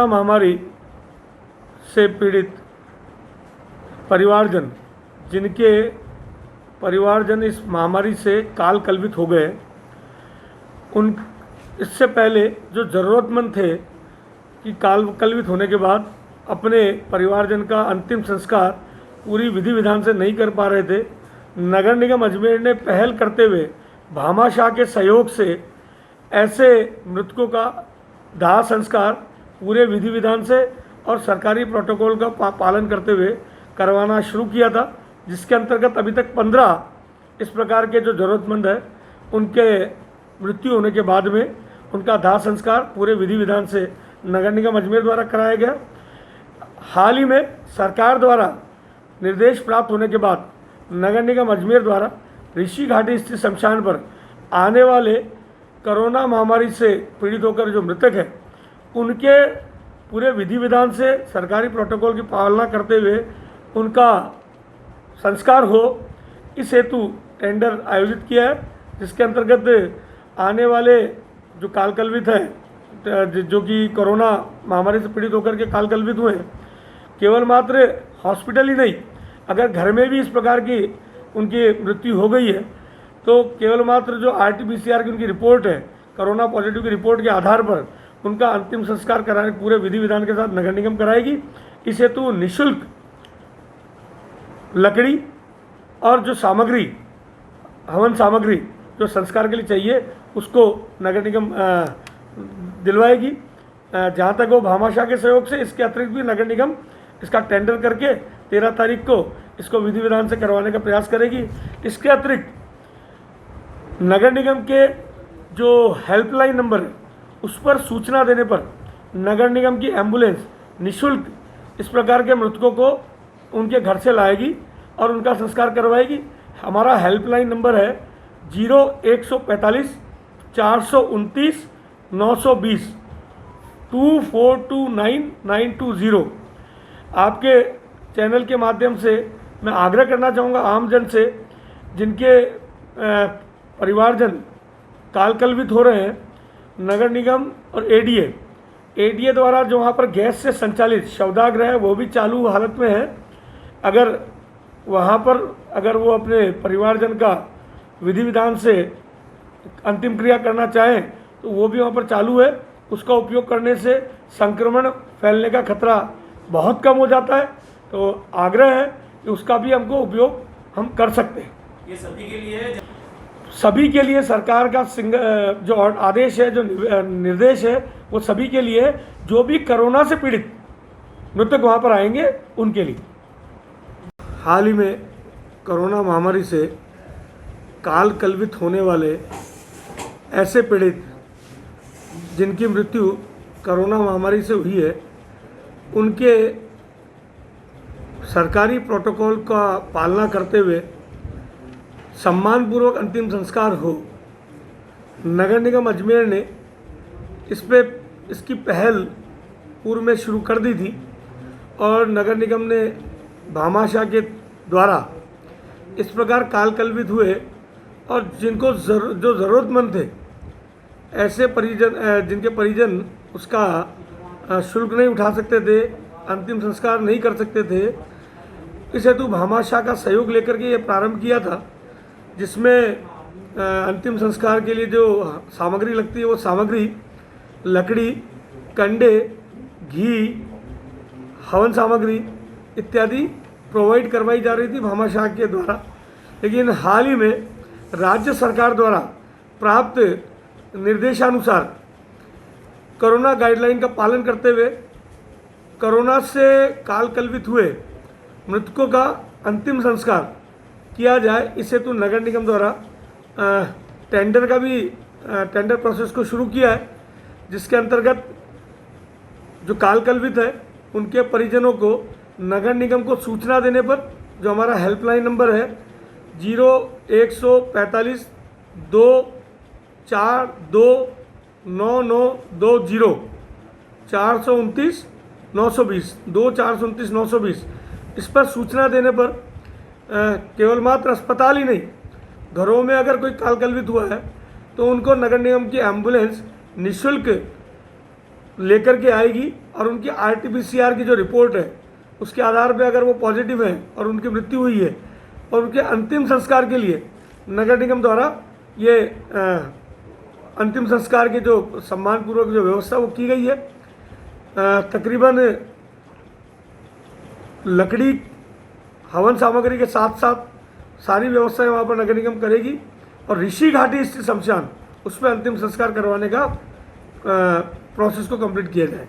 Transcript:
महामारी से पीड़ित परिवारजन, जिनके परिवारजन इस महामारी से काल कल्पित हो गए, उन इससे पहले जो ज़रूरतमंद थे कि काल कल्पित होने के बाद अपने परिवारजन का अंतिम संस्कार पूरी विधि विधान से नहीं कर पा रहे थे, नगर निगम अजमेर ने पहल करते हुए भामाशाह के सहयोग से ऐसे मृतकों का दाह संस्कार पूरे विधि विधान से और सरकारी प्रोटोकॉल का पालन करते हुए करवाना शुरू किया था, जिसके अंतर्गत अभी तक 15 इस प्रकार के जो ज़रूरतमंद है उनके मृत्यु होने के बाद में उनका दाह संस्कार पूरे विधि विधान से नगर निगम अजमेर द्वारा कराया गया। हाल ही में सरकार द्वारा निर्देश प्राप्त होने के बाद नगर निगम अजमेर द्वारा ऋषि घाटी स्थित शमशान पर आने वाले कोरोना महामारी से पीड़ित होकर जो मृतक हैं उनके पूरे विधि विधान से सरकारी प्रोटोकॉल की पालना करते हुए उनका संस्कार हो, इस हेतु टेंडर आयोजित किया है, जिसके अंतर्गत आने वाले जो कालकल्पित हैं, जो कि कोरोना महामारी से पीड़ित होकर के कालकल्पित हुए हैं, केवल मात्र हॉस्पिटल ही नहीं, अगर घर में भी इस प्रकार की उनकी मृत्यु हो गई है तो केवल मात्र जो RT-PCR की उनकी रिपोर्ट है, कोरोना पॉजिटिव की रिपोर्ट के आधार पर उनका अंतिम संस्कार कराने पूरे विधि विधान के साथ नगर निगम कराएगी। इस हेतु निःशुल्क लकड़ी और जो सामग्री, हवन सामग्री जो संस्कार के लिए चाहिए उसको नगर निगम दिलवाएगी। जहाँ तक वो भामाशाह के सहयोग से, इसके अतिरिक्त भी नगर निगम इसका टेंडर करके 13 तारीख को इसको विधि विधान से करवाने का प्रयास करेगी। इसके अतिरिक्त नगर निगम के जो हेल्पलाइन नंबर है उस पर सूचना देने पर नगर निगम की एम्बुलेंस निःशुल्क इस प्रकार के मृतकों को उनके घर से लाएगी और उनका संस्कार करवाएगी। हमारा हेल्पलाइन नंबर है 0145 429 920 2429 आपके चैनल के माध्यम से मैं आग्रह करना चाहूँगा आमजन से, जिनके परिवारजन कालकल्पित हो रहे हैं, नगर निगम और एडीए द्वारा जो वहाँ पर गैस से संचालित शवदाह है वो भी चालू हालत में है। अगर वहाँ पर वो अपने परिवारजन का विधि विधान से अंतिम क्रिया करना चाहें तो वो भी वहाँ पर चालू है। उसका उपयोग करने से संक्रमण फैलने का खतरा बहुत कम हो जाता है, तो आग्रह है कि उसका भी हमको उपयोग हम कर सकते हैं। ये सभी के लिए सरकार का जो आदेश है, जो निर्देश है, वो सभी के लिए, जो भी कोरोना से पीड़ित मृतक वहाँ पर आएंगे उनके लिए। हाल ही में कोरोना महामारी से काल कल्पित होने वाले ऐसे पीड़ित जिनकी मृत्यु कोरोना महामारी से हुई है, उनके सरकारी प्रोटोकॉल का पालना करते हुए सम्मानपूर्वक अंतिम संस्कार हो, नगर निगम अजमेर ने इसकी पहल पूर्व में शुरू कर दी थी और नगर निगम ने भामाशाह के द्वारा इस प्रकार कालकल्पित हुए और जिनको जो ज़रूरतमंद थे, ऐसे परिजन जिनके परिजन उसका शुल्क नहीं उठा सकते थे, अंतिम संस्कार नहीं कर सकते थे, इस हेतु भामाशाह का सहयोग लेकर के ये प्रारंभ किया था, जिसमें अंतिम संस्कार के लिए जो सामग्री लगती है वो सामग्री लकड़ी, कंडे, घी, हवन सामग्री इत्यादि प्रोवाइड करवाई जा रही थी भामाशाह के द्वारा। लेकिन हाल ही में राज्य सरकार द्वारा प्राप्त निर्देशानुसार कोरोना गाइडलाइन का पालन करते हुए कोरोना से कालकल्पित हुए मृतकों का अंतिम संस्कार किया जाए, इस हेतु नगर निगम द्वारा टेंडर प्रोसेस को शुरू किया है, जिसके अंतर्गत जो कालकल्पित है उनके परिजनों को नगर निगम को सूचना देने पर, जो हमारा हेल्पलाइन नंबर है 0145 242 9920 429 920 2429 920, इस पर सूचना देने पर केवल मात्र अस्पताल ही नहीं, घरों में अगर कोई कालकल्पित हुआ है तो उनको नगर निगम की एम्बुलेंस निःशुल्क लेकर के आएगी और उनकी RT-PCR की जो रिपोर्ट है उसके आधार पे अगर वो पॉजिटिव है और उनकी मृत्यु हुई है और उनके अंतिम संस्कार के लिए नगर निगम द्वारा ये अंतिम संस्कार की जो सम्मानपूर्वक जो व्यवस्था वो की गई है। तकरीबन लकड़ी हवन सामग्री के साथ साथ सारी व्यवस्थाएं वहाँ पर नगर निगम करेगी और ऋषि घाटी स्थित शमशान उस पर अंतिम संस्कार करवाने का प्रोसेस को कंप्लीट किया जाए।